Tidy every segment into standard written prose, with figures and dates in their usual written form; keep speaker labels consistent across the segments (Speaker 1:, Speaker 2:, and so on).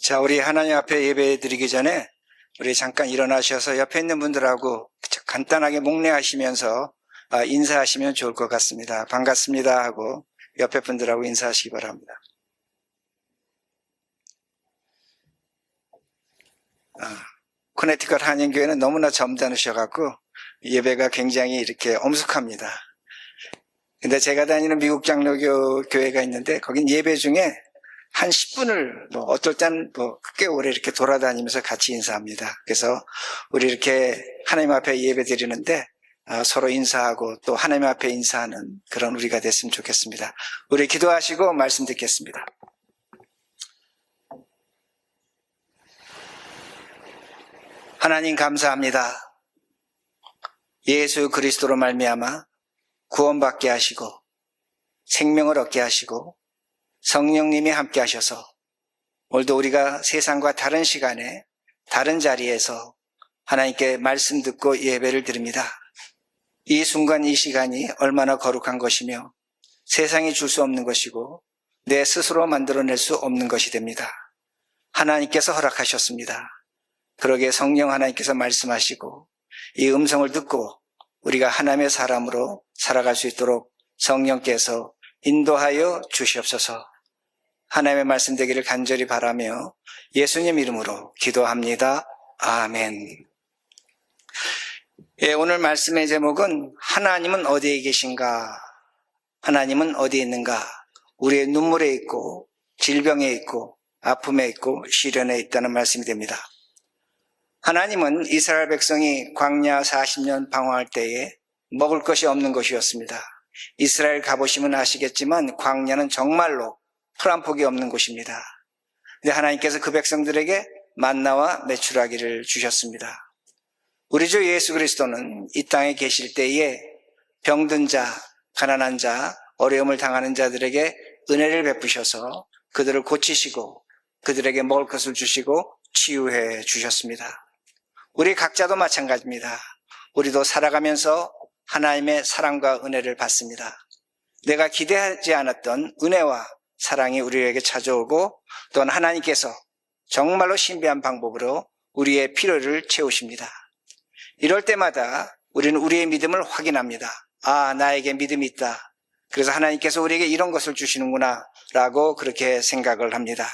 Speaker 1: 자, 우리 하나님 앞에 예배 드리기 전에 우리 잠깐 일어나셔서 옆에 있는 분들하고 간단하게 목례하시면서 인사하시면 좋을 것 같습니다. 반갑습니다 하고 옆에 분들하고 인사하시기 바랍니다. 코네티컷 한인교회는 너무나 점잖으셔갖고 예배가 굉장히 이렇게 엄숙합니다. 근데 제가 다니는 미국 장로교 교회가 있는데 거긴 예배 중에 한 10분을 어떨 땐 꽤 오래 이렇게 돌아다니면서 같이 인사합니다. 그래서 우리 이렇게 하나님 앞에 예배 드리는데 서로 인사하고 또 하나님 앞에 인사하는 그런 우리가 됐으면 좋겠습니다. 우리 기도하시고 말씀 듣겠습니다. 하나님 감사합니다. 예수 그리스도로 말미암아 구원받게 하시고 생명을 얻게 하시고 성령님이 함께 하셔서 오늘도 우리가 세상과 다른 시간에 다른 자리에서 하나님께 말씀 듣고 예배를 드립니다. 이 순간 이 시간이 얼마나 거룩한 것이며 세상이 줄 수 없는 것이고 내 스스로 만들어낼 수 없는 것이 됩니다. 하나님께서 허락하셨습니다. 그러기에 성령 하나님께서 말씀하시고 이 음성을 듣고 우리가 하나님의 사람으로 살아갈 수 있도록 성령께서 인도하여 주시옵소서. 하나님의 말씀 되기를 간절히 바라며 예수님 이름으로 기도합니다. 아멘. 오늘 말씀의 제목은 하나님은 어디에 계신가? 하나님은 어디에 있는가? 우리의 눈물에 있고 질병에 있고 아픔에 있고 시련에 있다는 말씀이 됩니다. 하나님은 이스라엘 백성이 광야 40년 방황할 때에 먹을 것이 없는 것이었습니다. 이스라엘 가보시면 아시겠지만 광야는 정말로 풀 한 폭이 없는 곳입니다. 근데 하나님께서 그 백성들에게 만나와 메추라기를 주셨습니다. 우리 주 예수 그리스도는 이 땅에 계실 때에 병든 자, 가난한 자, 어려움을 당하는 자들에게 은혜를 베푸셔서 그들을 고치시고 그들에게 먹을 것을 주시고 치유해 주셨습니다. 우리 각자도 마찬가지입니다. 우리도 살아가면서 하나님의 사랑과 은혜를 받습니다. 내가 기대하지 않았던 은혜와 사랑이 우리에게 찾아오고 또한 하나님께서 정말로 신비한 방법으로 우리의 필요를 채우십니다. 이럴 때마다 우리는 우리의 믿음을 확인합니다. 나에게 믿음이 있다. 그래서 하나님께서 우리에게 이런 것을 주시는구나 라고 그렇게 생각을 합니다.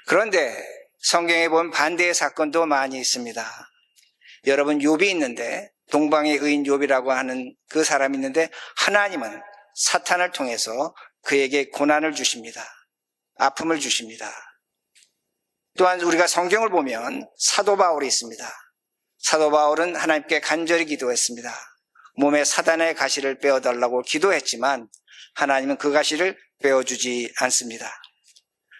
Speaker 1: 그런데 성경에 보면 반대의 사건도 많이 있습니다. 여러분 욥이 있는데 동방의 의인 욥이라고 하는 그 사람이 있는데 하나님은 사탄을 통해서 그에게 고난을 주십니다. 아픔을 주십니다. 또한 우리가 성경을 보면 사도 바울이 있습니다. 사도 바울은 하나님께 간절히 기도했습니다. 몸에 사단의 가시를 빼어달라고 기도했지만 하나님은 그 가시를 빼어주지 않습니다.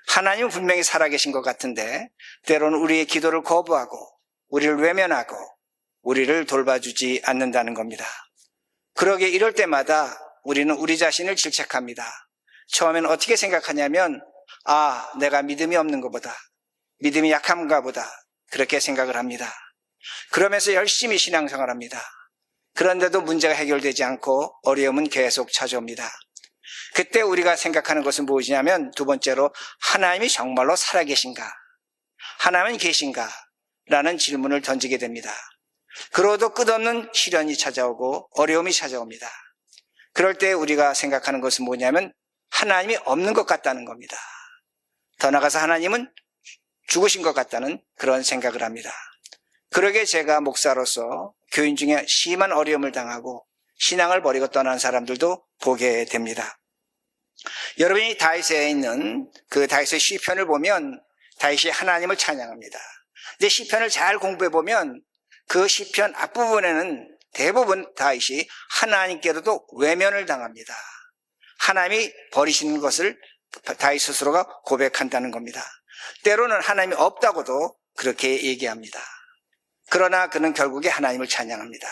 Speaker 1: 하나님은 분명히 살아계신 것 같은데 때로는 우리의 기도를 거부하고 우리를 외면하고 우리를 돌봐주지 않는다는 겁니다. 그러기에 이럴 때마다 우리는 우리 자신을 질책합니다. 처음에는 어떻게 생각하냐면 내가 믿음이 없는 것보다 믿음이 약한가 보다 그렇게 생각을 합니다. 그러면서 열심히 신앙생활합니다. 그런데도 문제가 해결되지 않고 어려움은 계속 찾아옵니다. 그때 우리가 생각하는 것은 무엇이냐면 두 번째로 하나님이 정말로 살아계신가? 하나님은 계신가? 라는 질문을 던지게 됩니다. 그러도 끝없는 시련이 찾아오고 어려움이 찾아옵니다. 그럴 때 우리가 생각하는 것은 뭐냐면 하나님이 없는 것 같다는 겁니다. 더 나아가서 하나님은 죽으신 것 같다는 그런 생각을 합니다. 그러게 제가 목사로서 교인 중에 심한 어려움을 당하고 신앙을 버리고 떠난 사람들도 보게 됩니다. 여러분이 다윗에 있는 그 다윗의 시편을 보면 다윗이 하나님을 찬양합니다. 근데 시편을 잘 공부해 보면 그 시편 앞부분에는 대부분 다윗이 하나님께로도 외면을 당합니다. 하나님이 버리시는 것을 다윗 스스로가 고백한다는 겁니다. 때로는 하나님이 없다고도 그렇게 얘기합니다. 그러나 그는 결국에 하나님을 찬양합니다.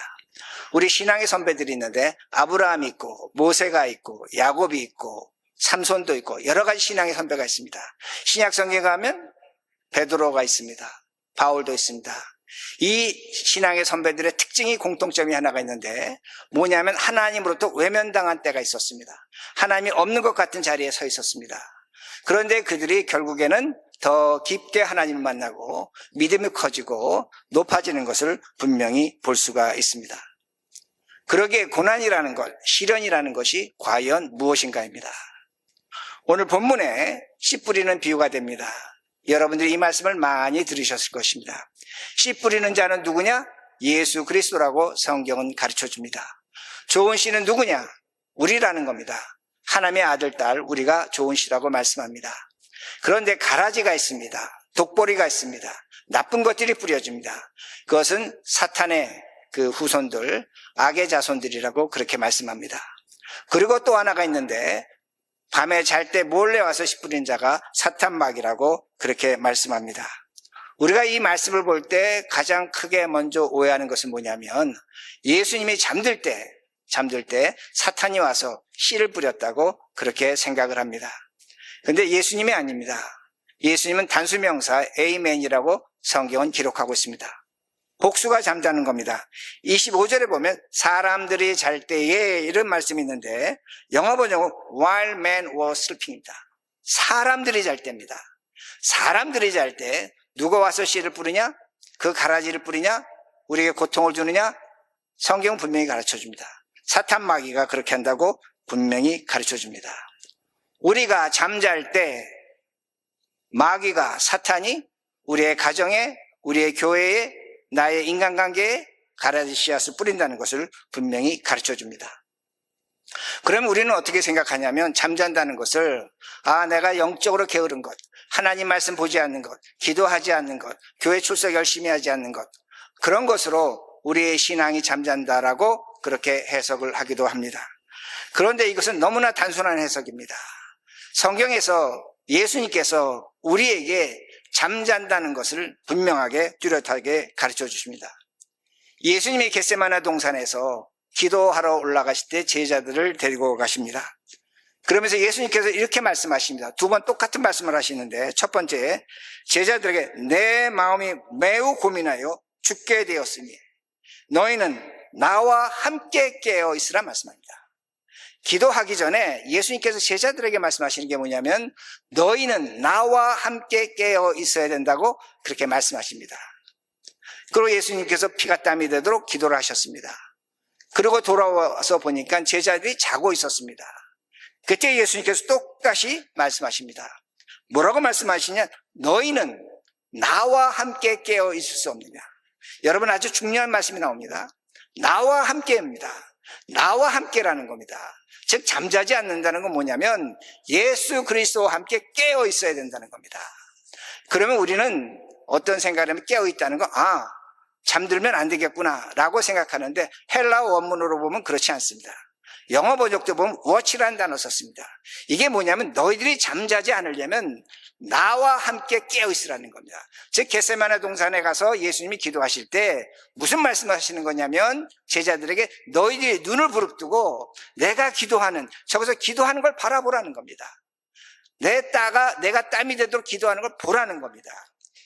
Speaker 1: 우리 신앙의 선배들이 있는데 아브라함이 있고 모세가 있고 야곱이 있고 삼손도 있고 여러 가지 신앙의 선배가 있습니다. 신약 성경에 가면 베드로가 있습니다. 바울도 있습니다. 이 신앙의 선배들의 특징이 공통점이 하나가 있는데 뭐냐면 하나님으로부터 외면당한 때가 있었습니다. 하나님이 없는 것 같은 자리에 서 있었습니다. 그런데 그들이 결국에는 더 깊게 하나님을 만나고 믿음이 커지고 높아지는 것을 분명히 볼 수가 있습니다. 그러기에 고난이라는 것, 시련이라는 것이 과연 무엇인가입니다. 오늘 본문에 씨 뿌리는 비유가 됩니다. 여러분들이 이 말씀을 많이 들으셨을 것입니다. 씨 뿌리는 자는 누구냐? 예수 그리스도라고 성경은 가르쳐 줍니다. 좋은 씨는 누구냐? 우리라는 겁니다. 하나님의 아들, 딸, 우리가 좋은 씨라고 말씀합니다. 그런데 가라지가 있습니다. 독보리가 있습니다. 나쁜 것들이 뿌려집니다. 그것은 사탄의 그 후손들, 악의 자손들이라고 그렇게 말씀합니다. 그리고 또 하나가 있는데 밤에 잘 때 몰래 와서 씨 뿌린 자가 사탄마귀라고 그렇게 말씀합니다. 우리가 이 말씀을 볼 때 가장 크게 먼저 오해하는 것은 뭐냐면 예수님이 잠들 때 사탄이 와서 씨를 뿌렸다고 그렇게 생각을 합니다. 그런데 예수님이 아닙니다. 예수님은 단수명사 에이멘이라고 성경은 기록하고 있습니다. 복수가 잠자는 겁니다. 25절에 보면 사람들이 잘 때에 이런 말씀이 있는데 영어 번역은 while men were sleeping입니다. 사람들이 잘 때입니다. 사람들이 잘 때 누가 와서 씨를 뿌리냐? 그 가라지를 뿌리냐? 우리에게 고통을 주느냐? 성경은 분명히 가르쳐 줍니다. 사탄 마귀가 그렇게 한다고 분명히 가르쳐 줍니다. 우리가 잠잘 때 마귀가 사탄이 우리의 가정에, 우리의 교회에, 나의 인간관계에 가라지 씨앗을 뿌린다는 것을 분명히 가르쳐 줍니다. 그러면 우리는 어떻게 생각하냐면 잠잔다는 것을 내가 영적으로 게으른 것, 하나님 말씀 보지 않는 것, 기도하지 않는 것, 교회 출석 열심히 하지 않는 것, 그런 것으로 우리의 신앙이 잠잔다라고 그렇게 해석을 하기도 합니다. 그런데 이것은 너무나 단순한 해석입니다. 성경에서 예수님께서 우리에게 잠잔다는 것을 분명하게 뚜렷하게 가르쳐 주십니다. 예수님이 겟세마네 동산에서 기도하러 올라가실 때 제자들을 데리고 가십니다. 그러면서 예수님께서 이렇게 말씀하십니다. 두 번 똑같은 말씀을 하시는데 첫 번째, 제자들에게 내 마음이 매우 고민하여 죽게 되었으니 너희는 나와 함께 깨어 있으라 말씀합니다. 기도하기 전에 예수님께서 제자들에게 말씀하시는 게 뭐냐면 너희는 나와 함께 깨어 있어야 된다고 그렇게 말씀하십니다. 그리고 예수님께서 피가 땀이 되도록 기도를 하셨습니다. 그리고 돌아와서 보니까 제자들이 자고 있었습니다. 그때 예수님께서 똑같이 말씀하십니다. 뭐라고 말씀하시냐? 너희는 나와 함께 깨어 있을 수 없느냐. 여러분, 아주 중요한 말씀이 나옵니다. 나와 함께입니다. 나와 함께라는 겁니다. 즉 잠자지 않는다는 건 뭐냐면 예수 그리스도와 함께 깨어 있어야 된다는 겁니다. 그러면 우리는 어떤 생각을 하면 깨어 있다는 거, 잠들면 안 되겠구나 라고 생각하는데 헬라어 원문으로 보면 그렇지 않습니다. 영어 번역도 보면 watch라는 단어 썼습니다. 이게 뭐냐면 너희들이 잠자지 않으려면 나와 함께 깨어 있으라는 겁니다. 즉 겟세마네 동산에 가서 예수님이 기도하실 때 무슨 말씀하시는 거냐면 제자들에게 너희들이 눈을 부릅뜨고 내가 기도하는, 저기서 기도하는 걸 바라보라는 겁니다. 내가 땀이 되도록 기도하는 걸 보라는 겁니다.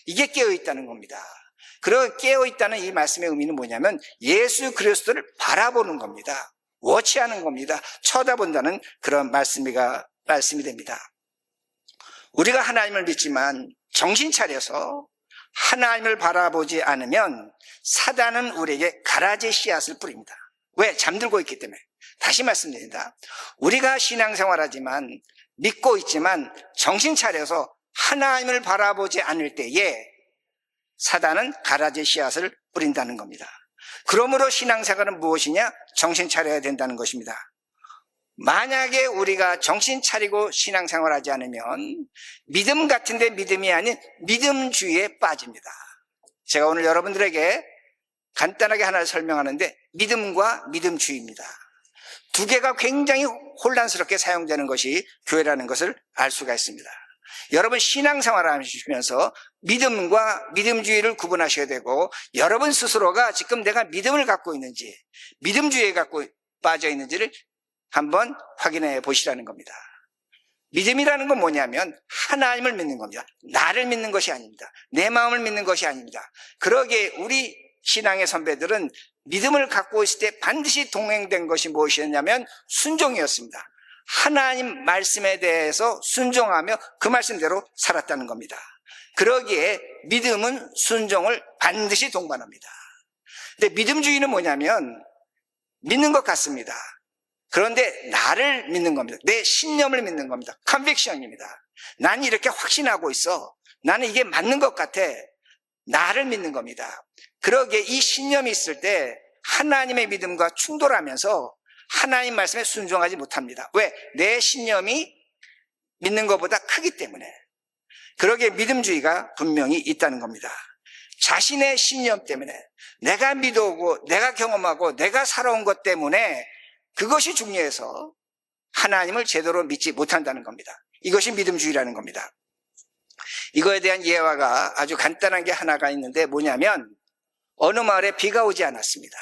Speaker 1: 이게 깨어 있다는 겁니다. 그리고 깨어 있다는 이 말씀의 의미는 뭐냐면 예수 그리스도를 바라보는 겁니다. 워치하는 겁니다. 쳐다본다는 그런 말씀이 됩니다. 우리가 하나님을 믿지만 정신 차려서 하나님을 바라보지 않으면 사단은 우리에게 가라지 씨앗을 뿌립니다. 왜? 잠들고 있기 때문에. 다시 말씀드립니다. 우리가 신앙생활하지만 믿고 있지만 정신 차려서 하나님을 바라보지 않을 때에 사단은 가라지 씨앗을 뿌린다는 겁니다. 그러므로 신앙생활은 무엇이냐? 정신 차려야 된다는 것입니다. 만약에 우리가 정신 차리고 신앙생활하지 않으면 믿음 같은데 믿음이 아닌 믿음주의에 빠집니다. 제가 오늘 여러분들에게 간단하게 하나를 설명하는데 믿음과 믿음주의입니다. 두 개가 굉장히 혼란스럽게 사용되는 것이 교회라는 것을 알 수가 있습니다. 여러분 신앙생활을 하시면서 믿음과 믿음주의를 구분하셔야 되고 여러분 스스로가 지금 내가 믿음을 갖고 있는지 믿음주의에 갖고 빠져 있는지를 한번 확인해 보시라는 겁니다. 믿음이라는 건 뭐냐면 하나님을 믿는 겁니다. 나를 믿는 것이 아닙니다. 내 마음을 믿는 것이 아닙니다. 그러기에 우리 신앙의 선배들은 믿음을 갖고 있을 때 반드시 동행된 것이 무엇이었냐면 순종이었습니다. 하나님 말씀에 대해서 순종하며 그 말씀대로 살았다는 겁니다. 그러기에 믿음은 순종을 반드시 동반합니다. 근데 믿음주의는 뭐냐면 믿는 것 같습니다. 그런데 나를 믿는 겁니다. 내 신념을 믿는 겁니다. 컨빅션입니다. 나는 이렇게 확신하고 있어. 나는 이게 맞는 것 같아. 나를 믿는 겁니다. 그러기에 이 신념이 있을 때 하나님의 믿음과 충돌하면서 하나님 말씀에 순종하지 못합니다. 왜? 내 신념이 믿는 것보다 크기 때문에. 그러기에 믿음주의가 분명히 있다는 겁니다. 자신의 신념 때문에, 내가 믿어오고 내가 경험하고 내가 살아온 것 때문에 그것이 중요해서 하나님을 제대로 믿지 못한다는 겁니다. 이것이 믿음주의라는 겁니다. 이거에 대한 예화가 아주 간단한 게 하나가 있는데 뭐냐면, 어느 마을에 비가 오지 않았습니다.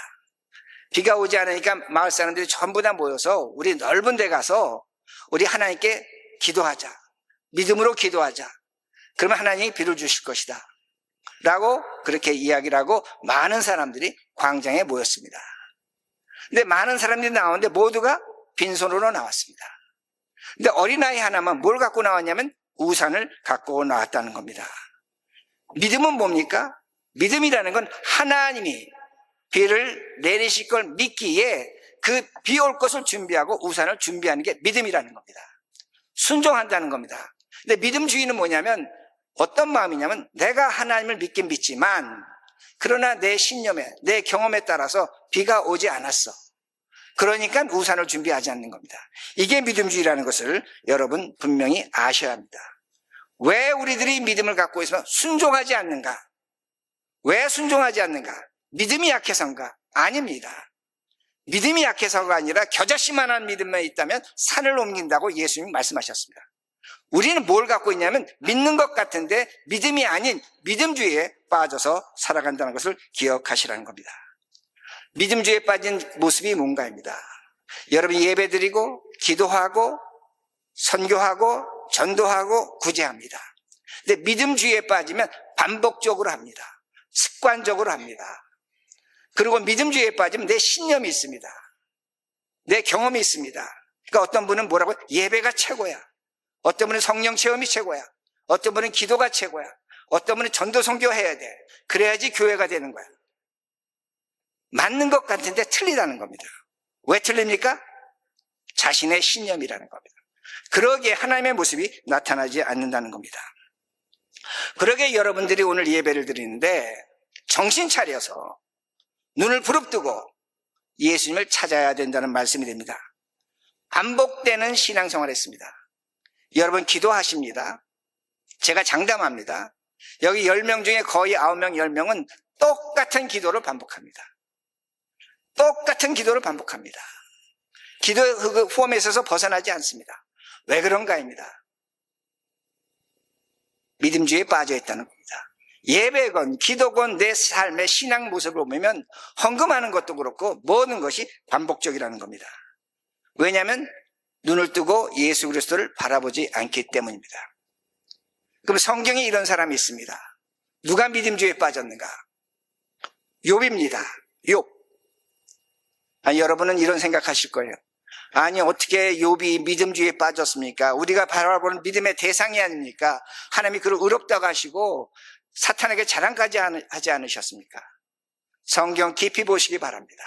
Speaker 1: 비가 오지 않으니까 마을 사람들이 전부 다 모여서 우리 넓은 데 가서 우리 하나님께 기도하자. 믿음으로 기도하자. 그러면 하나님이 비를 주실 것이다. 라고 그렇게 이야기를 하고 많은 사람들이 광장에 모였습니다. 근데 많은 사람들이 나오는데 모두가 빈손으로 나왔습니다. 근데 어린아이 하나만 뭘 갖고 나왔냐면 우산을 갖고 나왔다는 겁니다. 믿음은 뭡니까? 믿음이라는 건 하나님이 비를 내리실 걸 믿기에 그 비 올 것을 준비하고 우산을 준비하는 게 믿음이라는 겁니다. 순종한다는 겁니다. 근데 믿음주의는 뭐냐면 어떤 마음이냐면 내가 하나님을 믿긴 믿지만 그러나 내 신념에 내 경험에 따라서 비가 오지 않았어. 그러니까 우산을 준비하지 않는 겁니다. 이게 믿음주의라는 것을 여러분 분명히 아셔야 합니다. 왜 우리들이 믿음을 갖고 있으면 순종하지 않는가? 왜 순종하지 않는가? 믿음이 약해서인가? 아닙니다. 믿음이 약해서가 아니라 겨자씨만한 믿음만 있다면 산을 옮긴다고 예수님이 말씀하셨습니다. 우리는 뭘 갖고 있냐면 믿는 것 같은데 믿음이 아닌 믿음주의에 빠져서 살아간다는 것을 기억하시라는 겁니다. 믿음주의에 빠진 모습이 뭔가입니다. 여러분이 예배드리고 기도하고 선교하고 전도하고 구제합니다. 근데 믿음주의에 빠지면 반복적으로 합니다. 습관적으로 합니다. 그리고 믿음주의에 빠지면 내 신념이 있습니다. 내 경험이 있습니다. 그러니까 어떤 분은 뭐라고? 예배가 최고야. 어떤 분은 성령 체험이 최고야. 어떤 분은 기도가 최고야. 어떤 분은 전도 선교해야 돼. 그래야지 교회가 되는 거야. 맞는 것 같은데 틀리다는 겁니다. 왜 틀립니까? 자신의 신념이라는 겁니다. 그러기에 하나님의 모습이 나타나지 않는다는 겁니다. 그러기에 여러분들이 오늘 예배를 드리는데 정신 차려서 눈을 부릅뜨고 예수님을 찾아야 된다는 말씀이 됩니다. 반복되는 신앙생활을 했습니다. 여러분 기도하십니다. 제가 장담합니다. 여기 10명 중에 거의 9명, 10명은 똑같은 기도를 반복합니다. 똑같은 기도를 반복합니다. 기도의 그 포맷에서 벗어나지 않습니다. 왜 그런가입니다. 믿음주의에 빠져 있다는 겁니다. 예배건 기도건 내 삶의 신앙 모습을 보면 헌금하는 것도 그렇고 모든 것이 반복적이라는 겁니다. 왜냐하면 눈을 뜨고 예수 그리스도를 바라보지 않기 때문입니다. 그럼 성경에 이런 사람이 있습니다. 누가 믿음주의에 빠졌는가? 욥입니다. 욥. 여러분은 이런 생각하실 거예요. 아니 어떻게 욥이 믿음주의에 빠졌습니까? 우리가 바라보는 믿음의 대상이 아닙니까? 하나님이 그를 의롭다고 하시고 사탄에게 자랑까지 하지 않으셨습니까? 성경 깊이 보시기 바랍니다.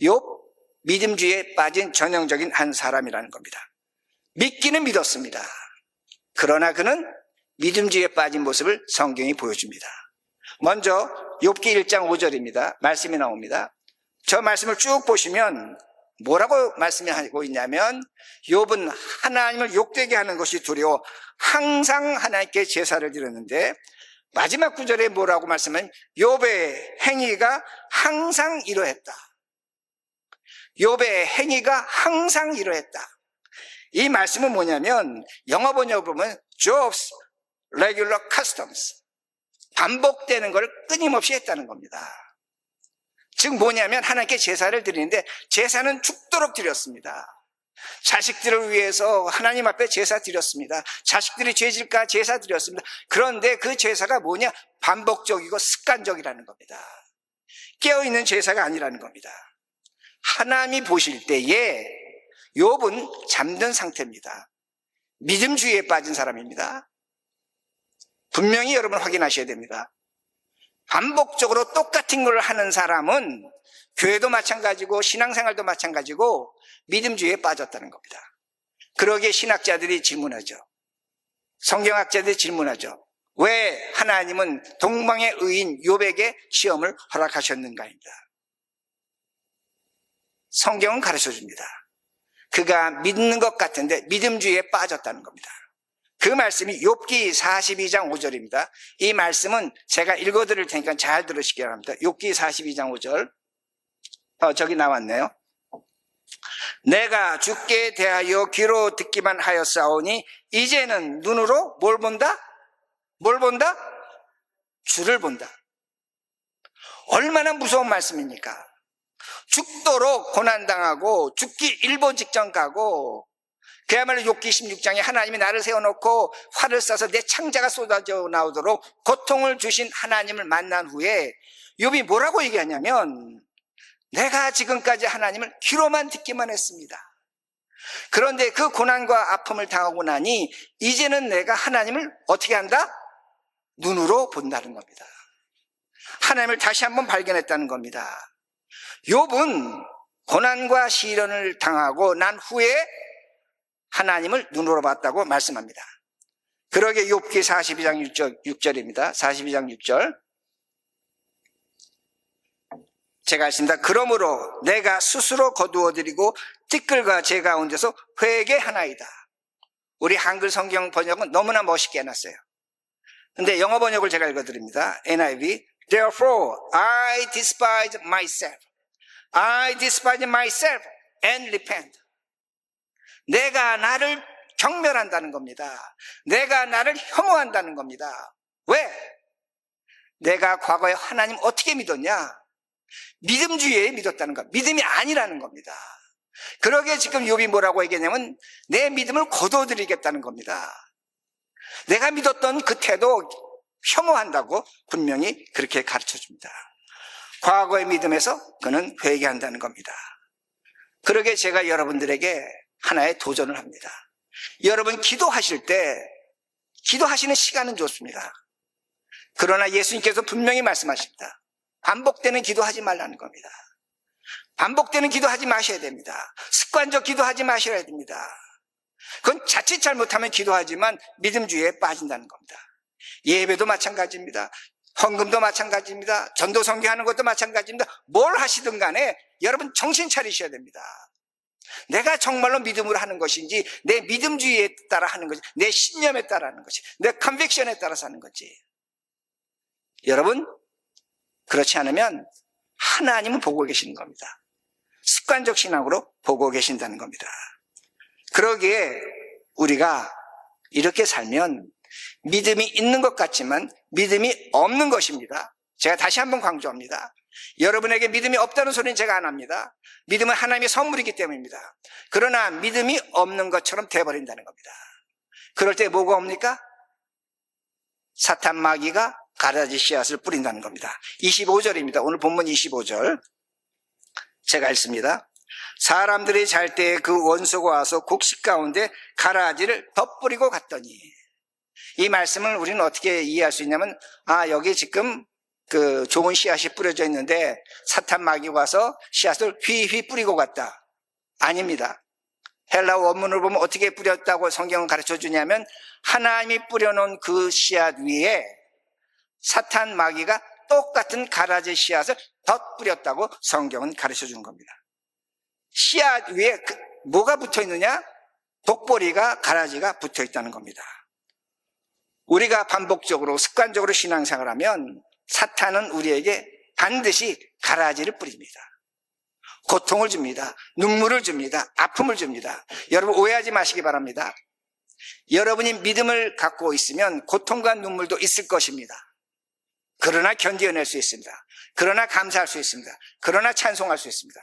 Speaker 1: 욥 믿음주의에 빠진 전형적인 한 사람이라는 겁니다. 믿기는 믿었습니다. 그러나 그는 믿음주의에 빠진 모습을 성경이 보여줍니다. 먼저 욥기 1장 5절입니다. 말씀이 나옵니다. 저 말씀을 쭉 보시면 뭐라고 말씀하고 있냐면 욥은 하나님을 욕되게 하는 것이 두려워 항상 하나님께 제사를 드렸는데 마지막 구절에 뭐라고 말씀하면 욥의 행위가 항상 이러했다. 욥의 행위가 항상 이러했다. 이 말씀은 뭐냐면 영어 번역을 보면 Job's regular customs, 반복되는 걸 끊임없이 했다는 겁니다. 즉 뭐냐면 하나님께 제사를 드리는데 제사는 죽도록 드렸습니다. 자식들을 위해서 하나님 앞에 제사 드렸습니다. 자식들이 죄질까 제사 드렸습니다. 그런데 그 제사가 뭐냐? 반복적이고 습관적이라는 겁니다. 깨어있는 제사가 아니라는 겁니다. 하나님이 보실 때에 욥은 잠든 상태입니다. 믿음주의에 빠진 사람입니다. 분명히 여러분 확인하셔야 됩니다. 반복적으로 똑같은 걸 하는 사람은 교회도 마찬가지고 신앙생활도 마찬가지고 믿음주의에 빠졌다는 겁니다. 그러기에 신학자들이 질문하죠. 성경학자들이 질문하죠. 왜 하나님은 동방의 의인 욥에게 시험을 허락하셨는가입니다. 성경은 가르쳐줍니다. 그가 믿는 것 같은데 믿음주의에 빠졌다는 겁니다. 그 말씀이 욥기 42장 5절입니다. 이 말씀은 제가 읽어드릴 테니까 잘 들으시기 바랍니다. 욥기 42장 5절. 저기 나왔네요. 내가 주께 대하여 귀로 듣기만 하였사오니 이제는 눈으로 뭘 본다? 뭘 본다? 주를 본다. 얼마나 무서운 말씀입니까? 죽도록 고난당하고 죽기 일보 직전 가고 그야말로 욥기 16장에 하나님이 나를 세워놓고 활을 쏴서 내 창자가 쏟아져 나오도록 고통을 주신 하나님을 만난 후에 욥이 뭐라고 얘기하냐면 내가 지금까지 하나님을 귀로만 듣기만 했습니다. 그런데 그 고난과 아픔을 당하고 나니 이제는 내가 하나님을 어떻게 한다? 눈으로 본다는 겁니다. 하나님을 다시 한번 발견했다는 겁니다. 욥은 고난과 시련을 당하고 난 후에 하나님을 눈으로 봤다고 말씀합니다. 그러게 욥기 42장 6절입니다. 42장 6절. 제가 했습니다. 그러므로 내가 스스로 거두어드리고 티끌과 제 가운데서 회개하나이다. 우리 한글 성경 번역은 너무나 멋있게 해놨어요. 근데 영어 번역을 제가 읽어드립니다. NIV. Therefore I despise myself. I despise myself and repent. 내가 나를 경멸한다는 겁니다. 내가 나를 혐오한다는 겁니다. 왜? 내가 과거에 하나님 어떻게 믿었냐? 믿음주의에 믿었다는 것, 믿음이 아니라는 겁니다. 그러게 지금 욥이 뭐라고 얘기하냐면 내 믿음을 거둬들이겠다는 겁니다. 내가 믿었던 그 태도 혐오한다고 분명히 그렇게 가르쳐줍니다. 과거의 믿음에서 그는 회개한다는 겁니다. 그러게 제가 여러분들에게 하나의 도전을 합니다. 여러분 기도하실 때 기도하시는 시간은 좋습니다. 그러나 예수님께서 분명히 말씀하십니다. 반복되는 기도하지 말라는 겁니다. 반복되는 기도하지 마셔야 됩니다. 습관적 기도하지 마셔야 됩니다. 그건 자칫 잘못하면 기도하지만 믿음주의에 빠진다는 겁니다. 예배도 마찬가지입니다. 헌금도 마찬가지입니다. 전도 선교하는 것도 마찬가지입니다. 뭘 하시든 간에 여러분 정신 차리셔야 됩니다. 내가 정말로 믿음으로 하는 것인지 내 믿음주의에 따라 하는 것이 내 신념에 따라 하는 것이 내 컨빅션에 따라서 하는 건지 여러분 그렇지 않으면 하나님은 보고 계시는 겁니다. 습관적 신앙으로 보고 계신다는 겁니다. 그러기에 우리가 이렇게 살면 믿음이 있는 것 같지만 믿음이 없는 것입니다. 제가 다시 한번 강조합니다. 여러분에게 믿음이 없다는 소리는 제가 안 합니다. 믿음은 하나님의 선물이기 때문입니다. 그러나 믿음이 없는 것처럼 돼버린다는 겁니다. 그럴 때 뭐가 옵니까? 사탄 마귀가 가라지 씨앗을 뿌린다는 겁니다. 25절입니다. 오늘 본문 25절 제가 읽습니다. 사람들이 잘 때 그 원수가 와서 곡식 가운데 가라지를 덧뿌리고 갔더니 이 말씀을 우리는 어떻게 이해할 수 있냐면 여기 지금 그 좋은 씨앗이 뿌려져 있는데 사탄 마귀가 와서 씨앗을 휘휘 뿌리고 갔다. 아닙니다. 헬라 원문을 보면 어떻게 뿌렸다고 성경은 가르쳐 주냐면 하나님이 뿌려놓은 그 씨앗 위에 사탄 마귀가 똑같은 가라지 씨앗을 덧뿌렸다고 성경은 가르쳐 주는 겁니다. 씨앗 위에 뭐가 붙어 있느냐? 독보리가 가라지가 붙어 있다는 겁니다. 우리가 반복적으로 습관적으로 신앙생활을 하면 사탄은 우리에게 반드시 가라지를 뿌립니다. 고통을 줍니다. 눈물을 줍니다. 아픔을 줍니다. 여러분 오해하지 마시기 바랍니다. 여러분이 믿음을 갖고 있으면 고통과 눈물도 있을 것입니다. 그러나 견뎌낼 수 있습니다. 그러나 감사할 수 있습니다. 그러나 찬송할 수 있습니다.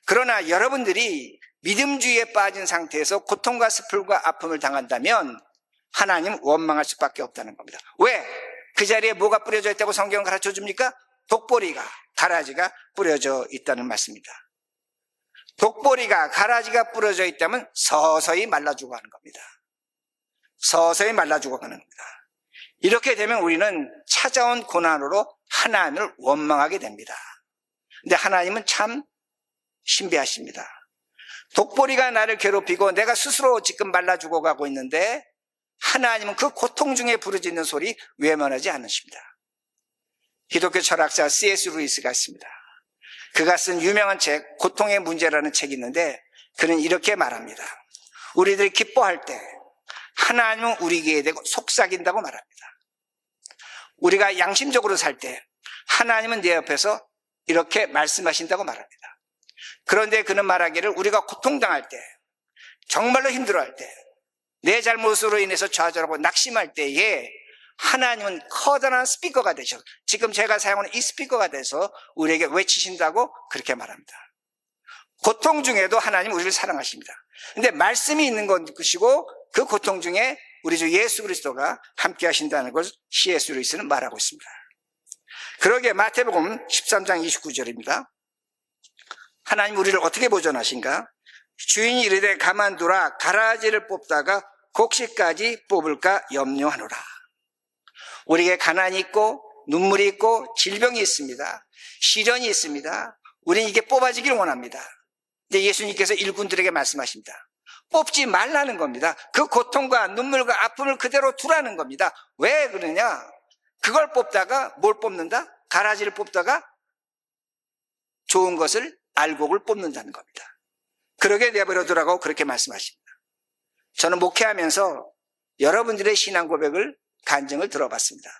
Speaker 1: 그러나 여러분들이 믿음주의에 빠진 상태에서 고통과 슬픔과 아픔을 당한다면 하나님 원망할 수밖에 없다는 겁니다. 왜? 그 자리에 뭐가 뿌려져 있다고 성경은 가르쳐 줍니까? 독보리가, 가라지가 뿌려져 있다는 말씀입니다. 독보리가, 가라지가 뿌려져 있다면 서서히 말라 죽어가는 겁니다. 서서히 말라 죽어가는 겁니다. 이렇게 되면 우리는 찾아온 고난으로 하나님을 원망하게 됩니다. 근데 하나님은 참 신비하십니다. 독보리가 나를 괴롭히고 내가 스스로 지금 말라 죽어가고 있는데 하나님은 그 고통 중에 부르짖는 소리 외면하지 않으십니다. 기독교 철학자 C.S. 루이스가 있습니다. 그가 쓴 유명한 책 고통의 문제라는 책이 있는데 그는 이렇게 말합니다. 우리들이 기뻐할 때 하나님은 우리 귀에 대고 속삭인다고 말합니다. 우리가 양심적으로 살 때 하나님은 내 옆에서 이렇게 말씀하신다고 말합니다. 그런데 그는 말하기를 우리가 고통당할 때, 정말로 힘들어할 때, 내 잘못으로 인해서 좌절하고 낙심할 때에 하나님은 커다란 스피커가 되셔서, 지금 제가 사용하는 이 스피커가 돼서 우리에게 외치신다고 그렇게 말합니다. 고통 중에도 하나님은 우리를 사랑하십니다. 근데 말씀이 있는 것이고 그 고통 중에 우리 주 예수 그리스도가 함께 하신다는 것을 C.S. 루이스는 말하고 있습니다. 그러게 마태복음 13장 29절입니다. 하나님 우리를 어떻게 보존하신가? 주인이 이르되 가만두라 가라지를 뽑다가 곡식까지 뽑을까 염려하노라. 우리에게 가난이 있고 눈물이 있고 질병이 있습니다. 시련이 있습니다. 우리는 이게 뽑아지기를 원합니다. 근데 예수님께서 일꾼들에게 말씀하십니다. 뽑지 말라는 겁니다. 그 고통과 눈물과 아픔을 그대로 두라는 겁니다. 왜 그러냐? 그걸 뽑다가 뭘 뽑는다? 가라지를 뽑다가 좋은 것을 알곡을 뽑는다는 겁니다. 그러게 내버려두라고 그렇게 말씀하십니다. 저는 목회하면서 여러분들의 신앙 고백을 간증을 들어봤습니다.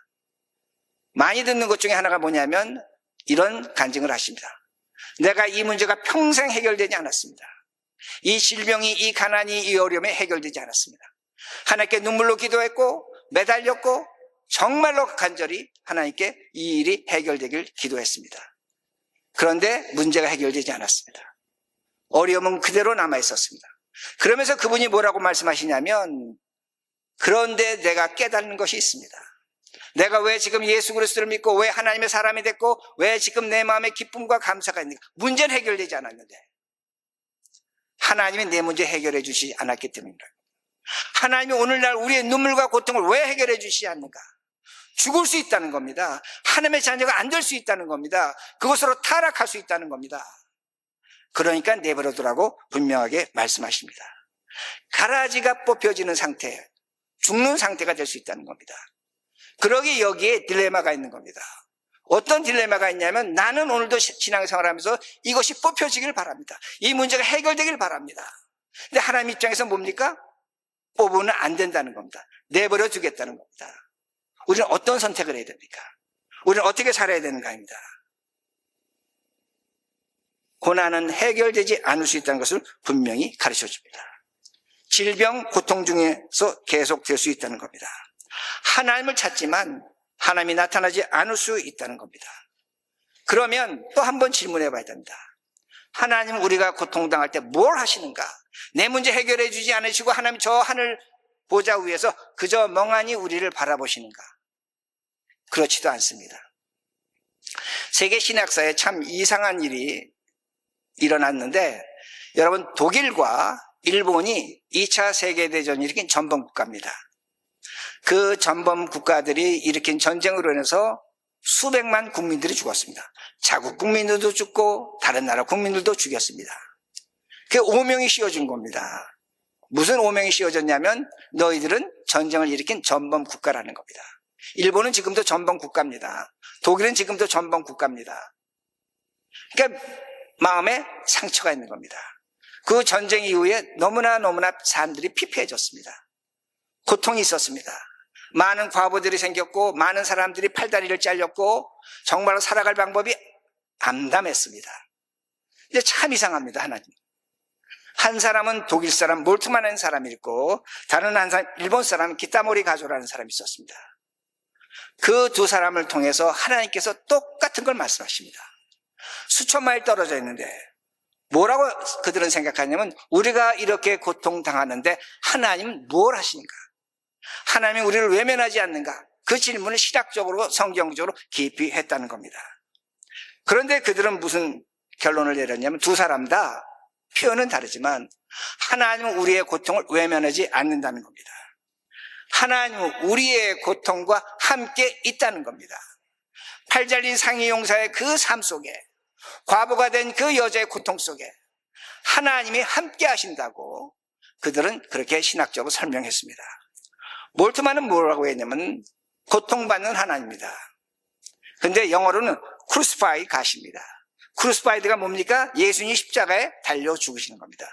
Speaker 1: 많이 듣는 것 중에 하나가 뭐냐면 이런 간증을 하십니다. 내가 이 문제가 평생 해결되지 않았습니다. 이 질병이, 이 가난이, 이 어려움이 해결되지 않았습니다. 하나님께 눈물로 기도했고 매달렸고 정말로 간절히 하나님께 이 일이 해결되길 기도했습니다. 그런데 문제가 해결되지 않았습니다. 어려움은 그대로 남아 있었습니다. 그러면서 그분이 뭐라고 말씀하시냐면 그런데 내가 깨닫는 것이 있습니다. 내가 왜 지금 예수 그리스도를 믿고 왜 하나님의 사람이 됐고 왜 지금 내 마음에 기쁨과 감사가 있는가? 문제는 해결되지 않았는데 하나님이 내 문제 해결해 주시지 않았기 때문입니다. 하나님이 오늘날 우리의 눈물과 고통을 왜 해결해 주시지 않는가? 죽을 수 있다는 겁니다. 하나님의 자녀가 안 될 수 있다는 겁니다. 그것으로 타락할 수 있다는 겁니다. 그러니까 내버려두라고 분명하게 말씀하십니다. 가라지가 뽑혀지는 상태, 죽는 상태가 될 수 있다는 겁니다. 그러기에 여기에 딜레마가 있는 겁니다. 어떤 딜레마가 있냐면 나는 오늘도 신앙생활하면서 이것이 뽑혀지길 바랍니다. 이 문제가 해결되길 바랍니다. 근데 하나님 입장에서 뭡니까? 뽑으면 안 된다는 겁니다. 내버려 두겠다는 겁니다. 우리는 어떤 선택을 해야 됩니까? 우리는 어떻게 살아야 되는가입니다. 고난은 해결되지 않을 수 있다는 것을 분명히 가르쳐 줍니다. 질병, 고통 중에서 계속될 수 있다는 겁니다. 하나님을 찾지만 하나님이 나타나지 않을 수 있다는 겁니다. 그러면 또 한 번 질문해 봐야 됩니다. 하나님은 우리가 고통당할 때 뭘 하시는가? 내 문제 해결해 주지 않으시고 하나님 저 하늘 보좌 위에서 그저 멍하니 우리를 바라보시는가? 그렇지도 않습니다. 세계 신학사에 참 이상한 일이 일어났는데 여러분 독일과 일본이 2차 세계대전을 일으킨 전범국가입니다. 그 전범 국가들이 일으킨 전쟁으로 인해서 수백만 국민들이 죽었습니다. 자국 국민들도 죽고 다른 나라 국민들도 죽였습니다. 그게 오명이 씌워진 겁니다. 무슨 오명이 씌워졌냐면 너희들은 전쟁을 일으킨 전범 국가라는 겁니다. 일본은 지금도 전범 국가입니다. 독일은 지금도 전범 국가입니다. 그러니까 마음에 상처가 있는 겁니다. 그 전쟁 이후에 너무나 사람들이 피폐해졌습니다. 고통이 있었습니다. 많은 과부들이 생겼고 많은 사람들이 팔다리를 잘렸고 정말로 살아갈 방법이 암담했습니다. 근데 참 이상합니다. 하나님. 한 사람은 독일 사람 몰트만이라는 사람이 있고 다른 한 사람 일본 사람은 기타모리 가조라는 사람이 있었습니다. 그 두 사람을 통해서 하나님께서 똑같은 걸 말씀하십니다. 수천 마일 떨어져 있는데 뭐라고 그들은 생각하냐면 우리가 이렇게 고통당하는데 하나님은 뭘 하시는가? 하나님이 우리를 외면하지 않는가? 그 질문을 신학적으로 성경적으로 깊이 했다는 겁니다. 그런데 그들은 무슨 결론을 내렸냐면 두 사람 다 표현은 다르지만 하나님은 우리의 고통을 외면하지 않는다는 겁니다. 하나님은 우리의 고통과 함께 있다는 겁니다. 팔 잘린 상이 용사의 그 삶 속에, 과부가 된 그 여자의 고통 속에 하나님이 함께 하신다고 그들은 그렇게 신학적으로 설명했습니다. 몰트만은 뭐라고 했냐면 고통받는 하나님입니다. 근데 영어로는 crucify 가십니다. crucified가 뭡니까? 예수님이 십자가에 달려 죽으시는 겁니다.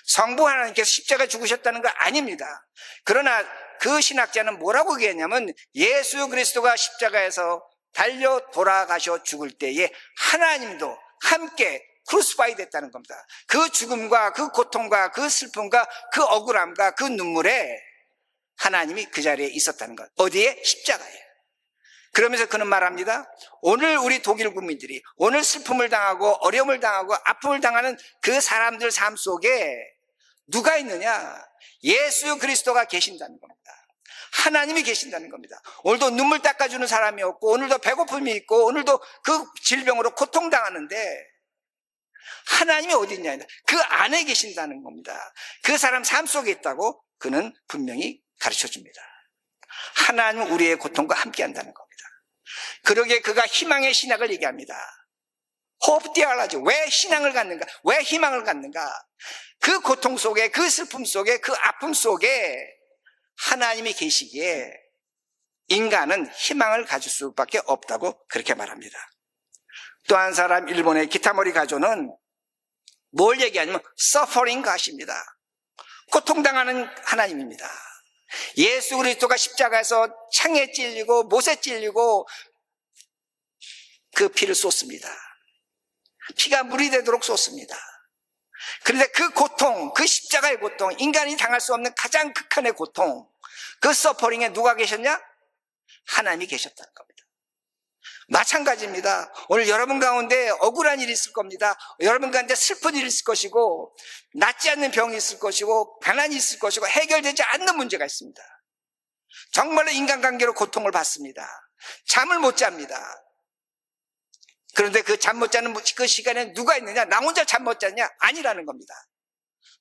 Speaker 1: 성부 하나님께서 십자가에 죽으셨다는 거 아닙니다. 그러나 그 신학자는 뭐라고 얘기했냐면 예수 그리스도가 십자가에서 달려 돌아가셔 죽을 때에 하나님도 함께 크루시파이 됐다는 겁니다. 그 죽음과 그 고통과 그 슬픔과 그 억울함과 그 눈물에 하나님이 그 자리에 있었다는 것. 어디에? 십자가에. 그러면서 그는 말합니다. 오늘 우리 독일 국민들이 오늘 슬픔을 당하고 어려움을 당하고 아픔을 당하는 그 사람들 삶 속에 누가 있느냐? 예수 그리스도가 계신다는 겁니다. 하나님이 계신다는 겁니다. 오늘도 눈물 닦아주는 사람이 없고 오늘도 배고픔이 있고 오늘도 그 질병으로 고통당하는데 하나님이 어디 있냐? 그 안에 계신다는 겁니다. 그 사람 삶 속에 있다고 그는 분명히 가르쳐줍니다. 하나님은 우리의 고통과 함께 한다는 겁니다. 그러기에 그가 희망의 신학을 얘기합니다. 호흡 띠알라죠. 왜 신앙을 갖는가? 왜 희망을 갖는가? 그 고통 속에, 그 슬픔 속에, 그 아픔 속에 하나님이 계시기에 인간은 희망을 가질 수밖에 없다고 그렇게 말합니다. 또 한 사람, 일본의 기타모리 가조는 뭘 얘기하냐면 서퍼링 가십니다. 고통당하는 하나님입니다. 예수 그리스도가 십자가에서 창에 찔리고 못에 찔리고 그 피를 쏟습니다. 피가 물이 되도록 쏟습니다. 그런데 그 고통, 그 십자가의 고통, 인간이 당할 수 없는 가장 극한의 고통, 그 서퍼링에 누가 계셨냐? 하나님이 계셨다는 겁니다. 마찬가지입니다. 오늘 여러분 가운데 억울한 일이 있을 겁니다. 여러분 가운데 슬픈 일이 있을 것이고 낫지 않는 병이 있을 것이고 가난이 있을 것이고 해결되지 않는 문제가 있습니다. 정말로 인간관계로 고통을 받습니다. 잠을 못 잡니다. 그런데 그 잠 못 자는 그 시간에 누가 있느냐? 나 혼자 잠 못 잤냐? 아니라는 겁니다.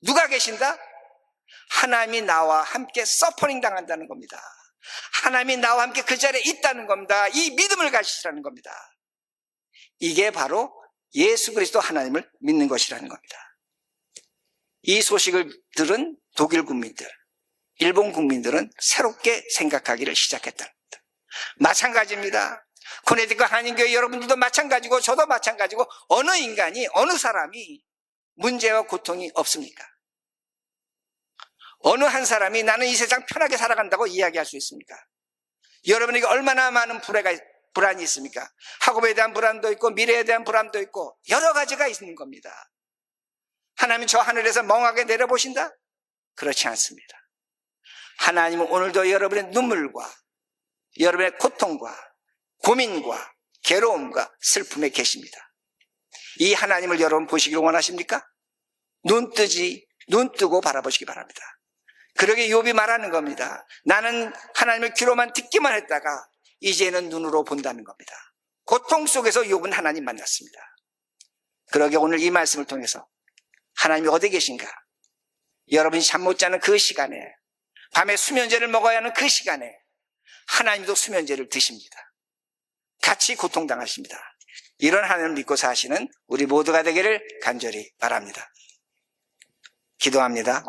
Speaker 1: 누가 계신다? 하나님이 나와 함께 서퍼링 당한다는 겁니다. 하나님이 나와 함께 그 자리에 있다는 겁니다. 이 믿음을 가지시라는 겁니다. 이게 바로 예수 그리스도 하나님을 믿는 것이라는 겁니다. 이 소식을 들은 독일 국민들, 일본 국민들은 새롭게 생각하기를 시작했다는 겁니다. 마찬가지입니다. 코네티컷 한인교회 여러분들도 마찬가지고 저도 마찬가지고 어느 인간이 어느 사람이 문제와 고통이 없습니까? 어느 한 사람이 나는 이 세상 편하게 살아간다고 이야기할 수 있습니까? 여러분에게 얼마나 많은 불안이 있습니까? 학업에 대한 불안도 있고 미래에 대한 불안도 있고 여러 가지가 있는 겁니다. 하나님은 저 하늘에서 멍하게 내려보신다? 그렇지 않습니다. 하나님은 오늘도 여러분의 눈물과 여러분의 고통과 고민과 괴로움과 슬픔에 계십니다. 이 하나님을 여러분 보시기를 원하십니까? 눈 뜨고 바라보시기 바랍니다. 그러게 욥이 말하는 겁니다. 나는 하나님을 귀로만 듣기만 했다가 이제는 눈으로 본다는 겁니다. 고통 속에서 욥은 하나님 만났습니다. 그러게 오늘 이 말씀을 통해서 하나님이 어디 계신가? 여러분이 잠 못 자는 그 시간에, 밤에 수면제를 먹어야 하는 그 시간에 하나님도 수면제를 드십니다. 같이 고통당하십니다. 이런 하나님을 믿고 사시는 우리 모두가 되기를 간절히 바랍니다. 기도합니다.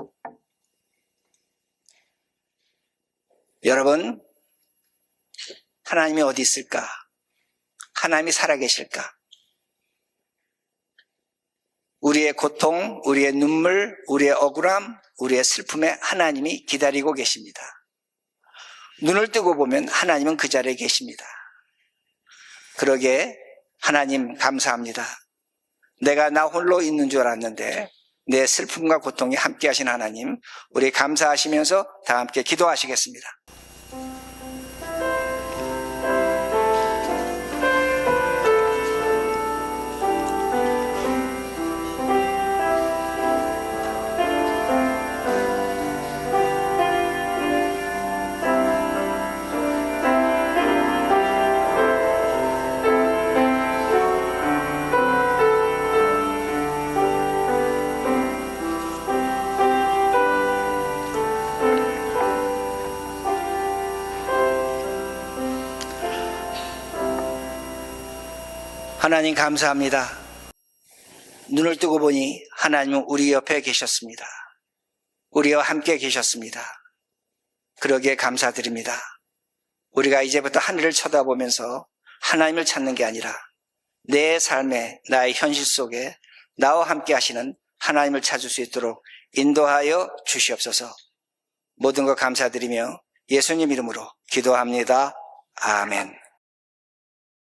Speaker 1: 여러분, 하나님이 어디 있을까? 하나님이 살아계실까? 우리의 고통, 우리의 눈물, 우리의 억울함, 우리의 슬픔에 하나님이 기다리고 계십니다. 눈을 뜨고 보면 하나님은 그 자리에 계십니다. 그러게 하나님 감사합니다. 내가 나 홀로 있는 줄 알았는데 내 슬픔과 고통이 함께 하신 하나님, 우리 감사하시면서 다 함께 기도하시겠습니다. 하나님 감사합니다. 눈을 뜨고 보니 하나님은 우리 옆에 계셨습니다. 우리와 함께 계셨습니다. 그러기에 감사드립니다. 우리가 이제부터 하늘을 쳐다보면서 하나님을 찾는 게 아니라 내 삶에, 나의 현실 속에 나와 함께 하시는 하나님을 찾을 수 있도록 인도하여 주시옵소서. 모든 것 감사드리며 예수님 이름으로 기도합니다. 아멘.